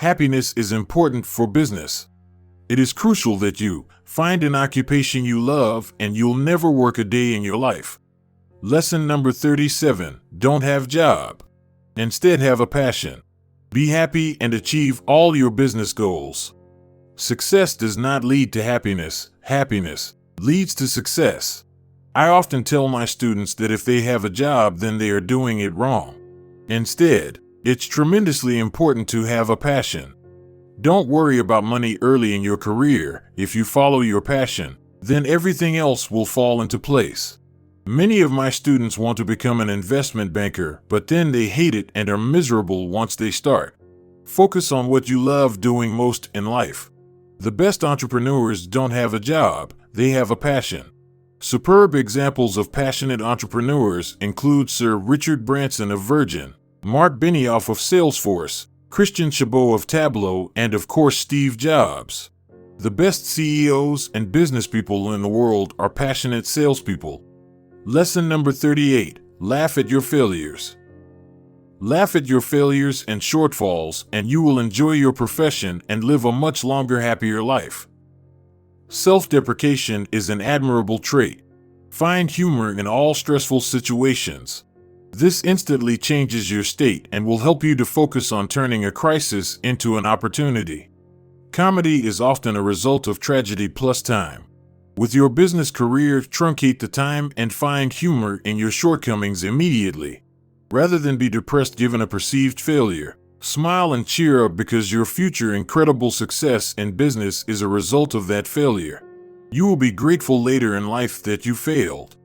Happiness is important for business. It is crucial that you find an occupation you love and you'll never work a day in your life. Lesson number 37. Don't have job. Instead, have a passion. Be happy and achieve all your business goals. Success does not lead to happiness. Happiness leads to success. I often tell my students that if they have a job, then they are doing it wrong. Instead, it's tremendously important to have a passion. Don't worry about money early in your career. If you follow your passion, then everything else will fall into place. Many of my students want to become an investment banker, but then they hate it and are miserable once they start. Focus on what you love doing most in life. The best entrepreneurs don't have a job, they have a passion. Superb examples of passionate entrepreneurs include Sir Richard Branson of Virgin, Mark Benioff of Salesforce, Christian Chabot of Tableau, and of course Steve Jobs. The best CEOs and business people in the world are passionate salespeople. Lesson number 38. Laugh at your failures. Laugh at your failures and shortfalls, and you will enjoy your profession and live a much longer, happier life. Self-deprecation is an admirable trait. Find humor in all stressful situations. This instantly changes your state and will help you to focus on turning a crisis into an opportunity. Comedy is often a result of tragedy plus time. With your business career, truncate the time and find humor in your shortcomings immediately. Rather than be depressed given a perceived failure, smile and cheer up because your future incredible success in business is a result of that failure. You will be grateful later in life that you failed.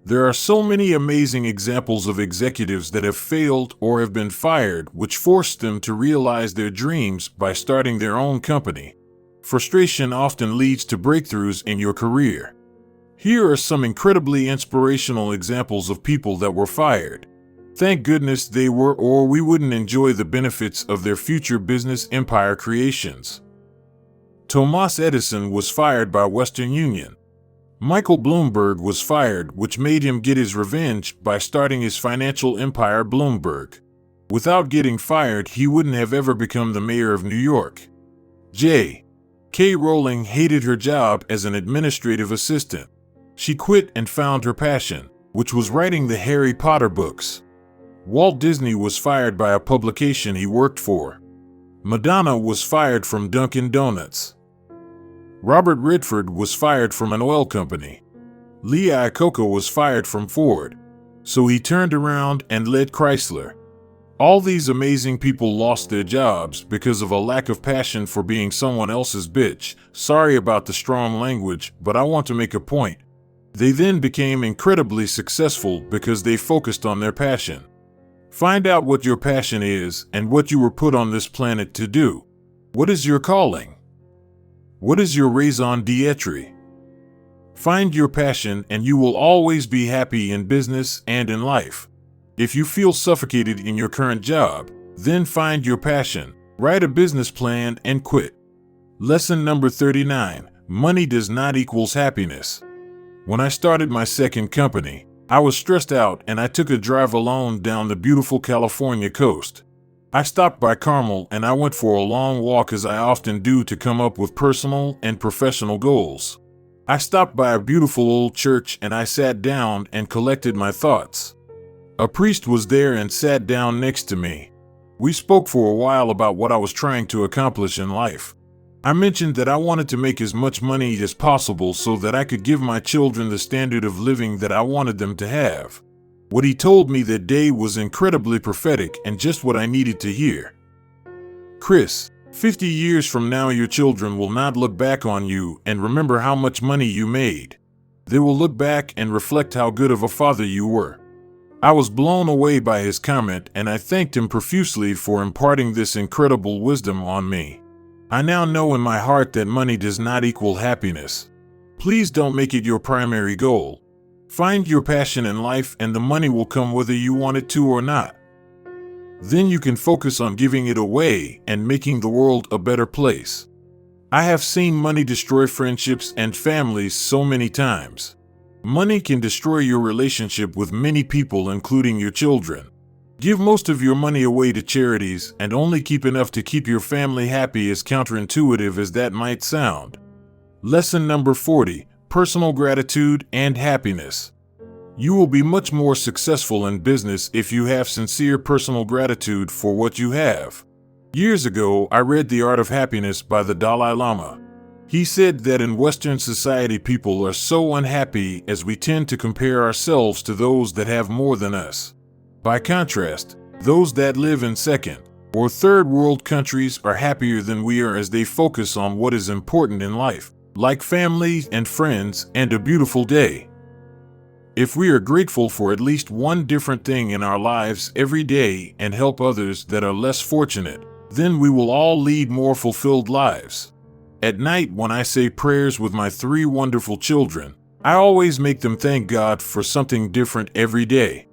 There are so many amazing examples of executives that have failed or have been fired, which forced them to realize their dreams by starting their own company. Frustration often leads to breakthroughs in your career. Here are some incredibly inspirational examples of people that were fired. Thank goodness they were, or we wouldn't enjoy the benefits of their future business empire creations. Thomas Edison was fired by Western Union. Michael Bloomberg was fired, which made him get his revenge by starting his financial empire Bloomberg. Without getting fired, he wouldn't have ever become the mayor of New York. J.K. Rowling hated her job as an administrative assistant. She quit and found her passion, which was writing the Harry Potter books. Walt Disney was fired by a publication he worked for. Madonna was fired from Dunkin' Donuts. Robert Redford was fired from an oil company. Lee Iacocca was fired from Ford. So he turned around and led Chrysler. All these amazing people lost their jobs because of a lack of passion for being someone else's bitch. Sorry about the strong language, but I want to make a point. They then became incredibly successful because they focused on their passion. Find out what your passion is and what you were put on this planet to do. What is your calling? What is your raison d'etre? Find your passion and you will always be happy in business and in life. If you feel suffocated in your current job, then find your passion, write a business plan, and quit. Lesson number 39. Money does not equal happiness. When I started my second company, I was stressed out and I took a drive alone down the beautiful California coast. I stopped by Carmel and I went for a long walk, as I often do, to come up with personal and professional goals. I stopped by a beautiful old church and I sat down and collected my thoughts. A priest was there and sat down next to me. We spoke for a while about what I was trying to accomplish in life. I mentioned that I wanted to make as much money as possible so that I could give my children the standard of living that I wanted them to have. What he told me that day was incredibly prophetic and just what I needed to hear. Chris, 50 years from now your children will not look back on you and remember how much money you made. They will look back and reflect how good of a father you were. I was blown away by his comment and I thanked him profusely for imparting this incredible wisdom on me. I now know in my heart that money does not equal happiness. Please don't make it your primary goal. Find your passion in life and the money will come whether you want it to or not. Then you can focus on giving it away and making the world a better place. I have seen money destroy friendships and families so many times. Money can destroy your relationship with many people, including your children. Give most of your money away to charities and only keep enough to keep your family happy, as counterintuitive as that might sound. Lesson number 40, personal gratitude and happiness. You will be much more successful in business if you have sincere personal gratitude for what you have. Years ago, I read The Art of Happiness by the Dalai Lama. He said that in Western society, people are so unhappy as we tend to compare ourselves to those that have more than us. By contrast, those that live in second or third world countries are happier than we are, as they focus on what is important in life, like family and friends and a beautiful day. If we are grateful for at least one different thing in our lives every day and help others that are less fortunate, then we will all lead more fulfilled lives. At night, when I say prayers with my 3 wonderful children, I always make them thank God for something different every day.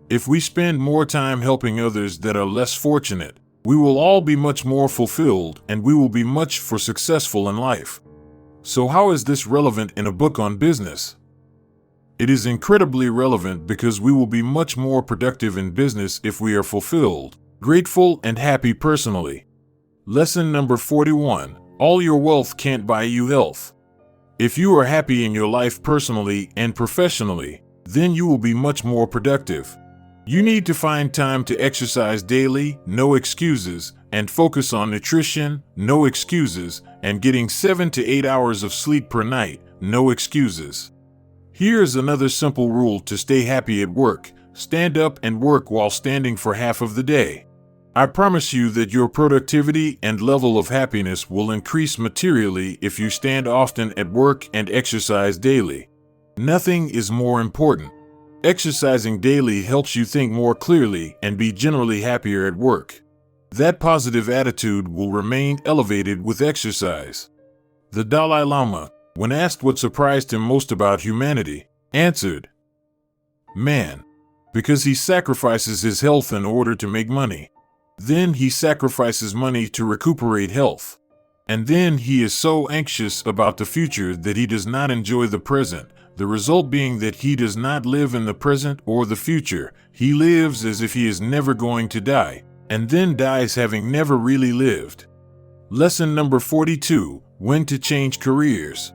If we spend more time helping others that are less fortunate, we will all be much more fulfilled and we will be much more successful in life. So how is this relevant in a book on business? It is incredibly relevant because we will be much more productive in business if we are fulfilled, grateful, and happy personally. Lesson number 41, all your wealth can't buy you health. If you are happy in your life personally and professionally, then you will be much more productive. You need to find time to exercise daily, no excuses, and focus on nutrition, no excuses, and getting 7 to 8 hours of sleep per night, no excuses. Here's another simple rule to stay happy at work: stand up and work while standing for half of the day. I promise you that your productivity and level of happiness will increase materially if you stand often at work and exercise daily. Nothing is more important. Exercising daily helps you think more clearly and be generally happier at work. That positive attitude will remain elevated with exercise. The Dalai Lama, when asked what surprised him most about humanity, answered, "Man, because he sacrifices his health in order to make money. Then he sacrifices money to recuperate health. And then he is so anxious about the future that he does not enjoy the present, the result being that he does not live in the present or the future. He lives as if he is never going to die, and then dies having never really lived." Lesson number 42, when to change careers.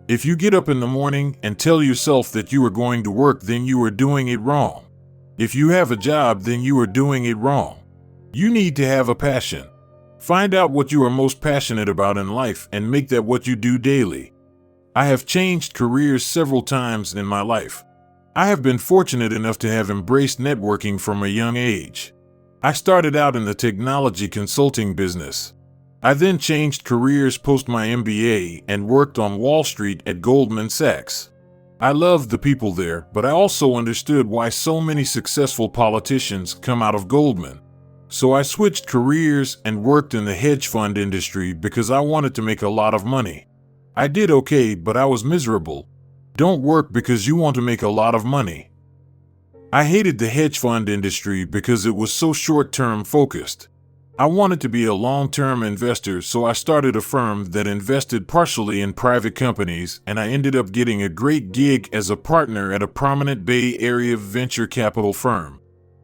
If you get up in the morning and tell yourself that you are going to work, then you are doing it wrong. If you have a job, then you are doing it wrong. You need to have a passion. Find out what you are most passionate about in life and make that what you do daily. I have changed careers several times in my life. I have been fortunate enough to have embraced networking from a young age. I started out in the technology consulting business. I then changed careers post my MBA and worked on Wall Street at Goldman Sachs. I loved the people there, but I also understood why so many successful politicians come out of Goldman. So I switched careers and worked in the hedge fund industry because I wanted to make a lot of money. I did okay, but I was miserable. Don't work because you want to make a lot of money. I hated the hedge fund industry because it was so short-term focused. I wanted to be a long-term investor, so I started a firm that invested partially in private companies, and I ended up getting a great gig as a partner at a prominent Bay Area venture capital firm.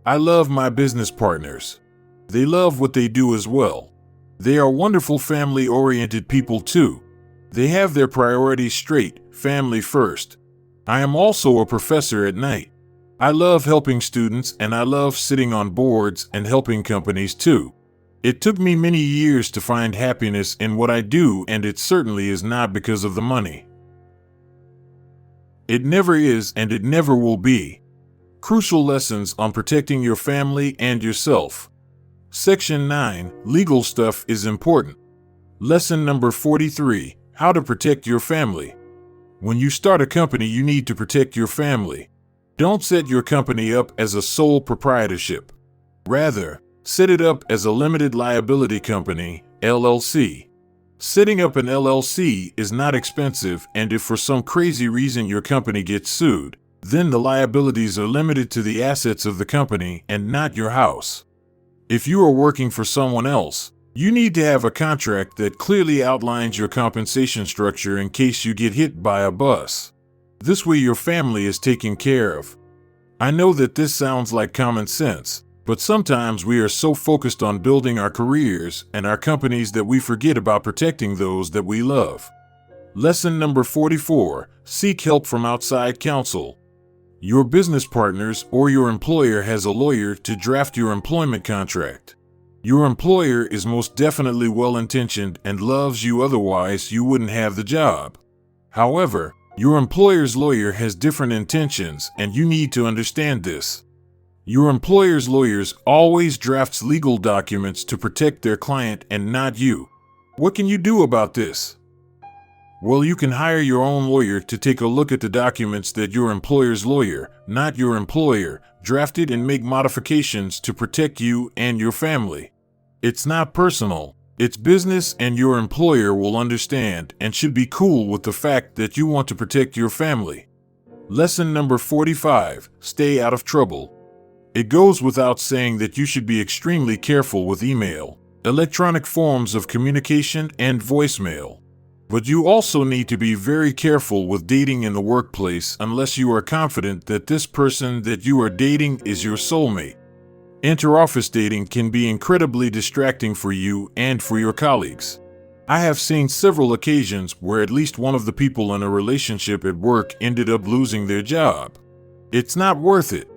I love my business partners. They love what they do as well. They are wonderful family-oriented people too. They have their priorities straight, family first. I am also a professor at night. I love helping students, and I love sitting on boards and helping companies too. It took me many years to find happiness in what I do, and it certainly is not because of the money. It never is, and it never will be. Crucial lessons on protecting your family and yourself. Section 9, legal stuff is important. Lesson number 43, how to protect your family. When you start a company, you need to protect your family. Don't set your company up as a sole proprietorship. Rather, set it up as a limited liability company, LLC. Setting up an LLC is not expensive, and if for some crazy reason your company gets sued, then the liabilities are limited to the assets of the company and not your house. If you are working for someone else, you need to have a contract that clearly outlines your compensation structure in case you get hit by a bus. This way your family is taken care of. I know that this sounds like common sense, But sometimes we are so focused on building our careers and our companies that we forget about protecting those that we love. Lesson number 44, seek help from outside counsel. Your business partners or your employer has a lawyer to draft your employment contract. Your employer is most definitely well-intentioned and loves you, otherwise you wouldn't have the job. However, your employer's lawyer has different intentions, and you need to understand this. Your employer's lawyers always drafts legal documents to protect their client and not you. What can you do about this? Well, you can hire your own lawyer to take a look at the documents that your employer's lawyer, not your employer, drafted and make modifications to protect you and your family. It's not personal, it's business, and your employer will understand and should be cool with the fact that you want to protect your family. Lesson number 45, stay out of trouble. It goes without saying that you should be extremely careful with email, electronic forms of communication, and voicemail. But you also need to be very careful with dating in the workplace unless you are confident that this person that you are dating is your soulmate. Inter-office dating can be incredibly distracting for you and for your colleagues. I have seen several occasions where at least one of the people in a relationship at work ended up losing their job. It's not worth it.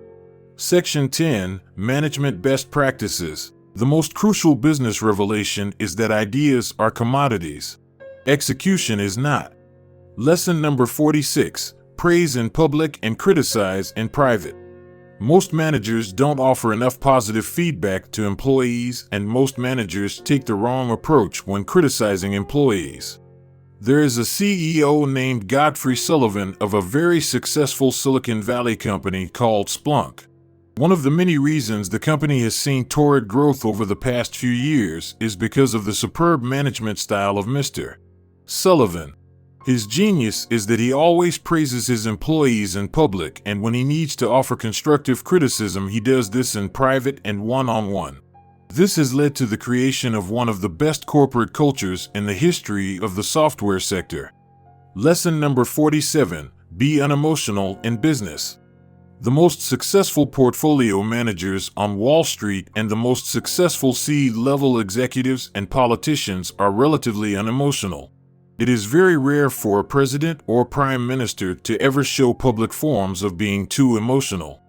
Section 10, Management Best Practices. The most crucial business revelation is that ideas are commodities. Execution is not. Lesson number 46, praise in public and criticize in private. Most managers don't offer enough positive feedback to employees, and most managers take the wrong approach when criticizing employees. There is a CEO named Godfrey Sullivan of a very successful Silicon Valley company called Splunk. One of the many reasons the company has seen torrid growth over the past few years is because of the superb management style of Mr. Sullivan. His genius is that he always praises his employees in public, and when he needs to offer constructive criticism, he does this in private and one-on-one. This has led to the creation of one of the best corporate cultures in the history of the software sector. Lesson number 47, be unemotional in business. The most successful portfolio managers on Wall Street and the most successful C-level executives and politicians are relatively unemotional. It is very rare for a president or prime minister to ever show public forms of being too emotional.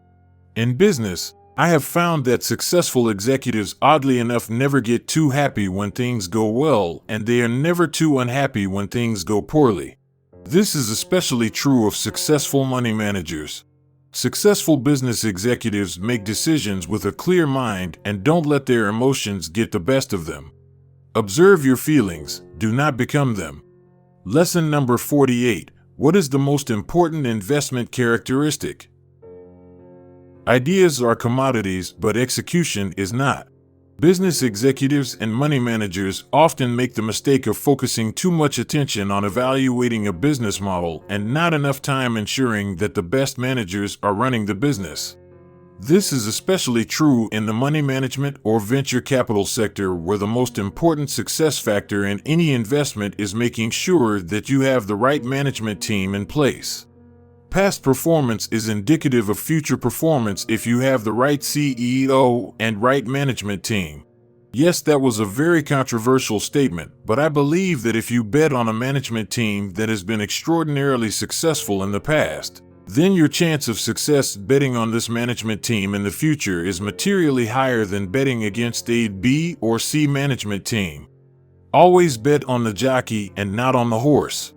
In business, I have found that successful executives, oddly enough, never get too happy when things go well, and they are never too unhappy when things go poorly. This is especially true of successful money managers. Successful business executives make decisions with a clear mind and don't let their emotions get the best of them. Observe your feelings, do not become them. Lesson number 48, what is the most important investment characteristic? Ideas are commodities, but execution is not. Business executives and money managers often make the mistake of focusing too much attention on evaluating a business model and not enough time ensuring that the best managers are running the business. This is especially true in the money management or venture capital sector, where the most important success factor in any investment is making sure that you have the right management team in place. Past performance is indicative of future performance if you have the right CEO and right management team. Yes, that was a very controversial statement, but I believe that if you bet on a management team that has been extraordinarily successful in the past, then your chance of success betting on this management team in the future is materially higher than betting against a B or C management team. Always bet on the jockey and not on the horse.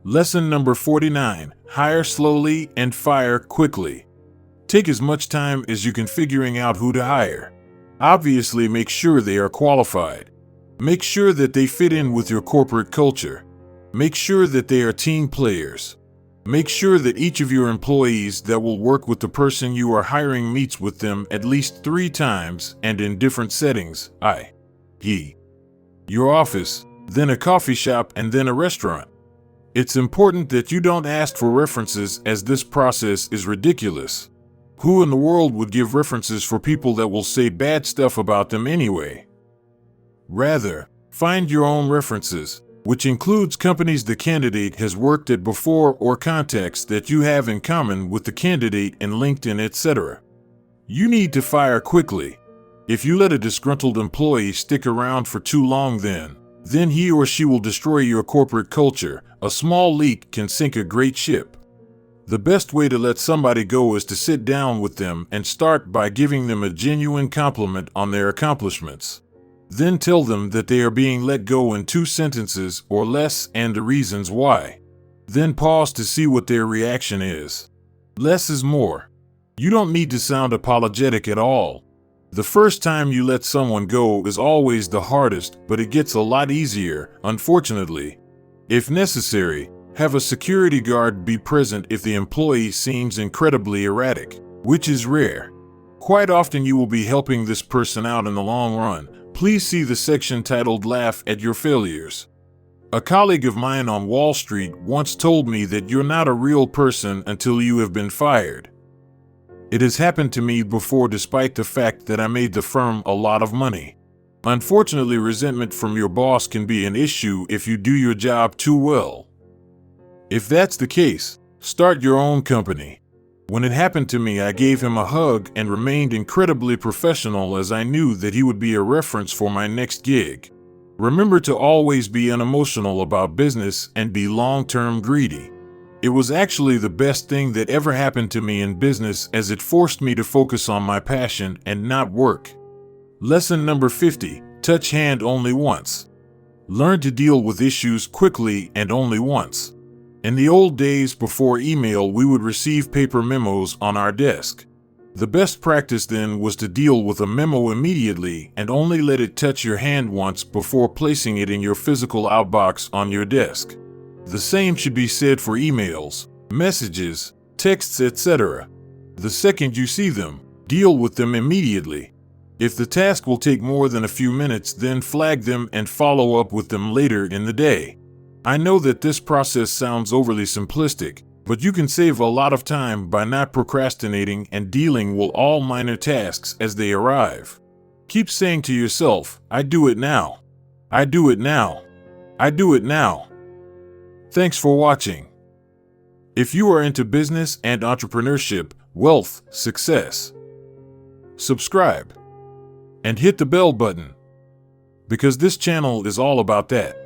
Lesson number 49, hire slowly and fire quickly. Take as much time as you can figuring out who to hire. Obviously, make sure they are qualified. Make sure that they fit in with your corporate culture. Make sure that they are team players. Make sure that each of your employees that will work with the person you are hiring meets with them at least 3 times and in different settings, i.e., your office, then a coffee shop, and then a restaurant. It's important that you don't ask for references, as this process is ridiculous. Who in the world would give references for people that will say bad stuff about them anyway? Rather, find your own references, which includes companies the candidate has worked at before or contacts that you have in common with the candidate in LinkedIn, etc. You need to fire quickly. If you let a disgruntled employee stick around for too long, then he or she will destroy your corporate culture. A small leak can sink a great ship. The best way to let somebody go is to sit down with them and start by giving them a genuine compliment on their accomplishments. Then tell them that they are being let go in 2 sentences or less and the reasons why. Then pause to see what their reaction is. Less is more. You don't need to sound apologetic at all. The first time you let someone go is always the hardest, but it gets a lot easier, unfortunately. If necessary, have a security guard be present if the employee seems incredibly erratic, which is rare. Quite often you will be helping this person out in the long run. Please see the section titled "Laugh at Your Failures." A colleague of mine on Wall Street once told me that you're not a real person until you have been fired. It has happened to me before, despite the fact that I made the firm a lot of money. Unfortunately, resentment from your boss can be an issue if you do your job too well. If that's the case, start your own company. When it happened to me, I gave him a hug and remained incredibly professional, as I knew that he would be a reference for my next gig. Remember to always be unemotional about business and be long-term greedy. It was actually the best thing that ever happened to me in business, as it forced me to focus on my passion and not work. Lesson number 50, touch hand only once. Learn to deal with issues quickly and only once. In the old days before email, we would receive paper memos on our desk. The best practice then was to deal with a memo immediately and only let it touch your hand once before placing it in your physical outbox on your desk. The same should be said for emails, messages, texts, etc. The second you see them, deal with them immediately. If the task will take more than a few minutes, then flag them and follow up with them later in the day. I know that this process sounds overly simplistic, but you can save a lot of time by not procrastinating and dealing with all minor tasks as they arrive. Keep saying to yourself, "I do it now. I do it now. I do it now." Thanks for watching. If you are into business and entrepreneurship, wealth, success, subscribe and hit the bell button, because this channel is all about that.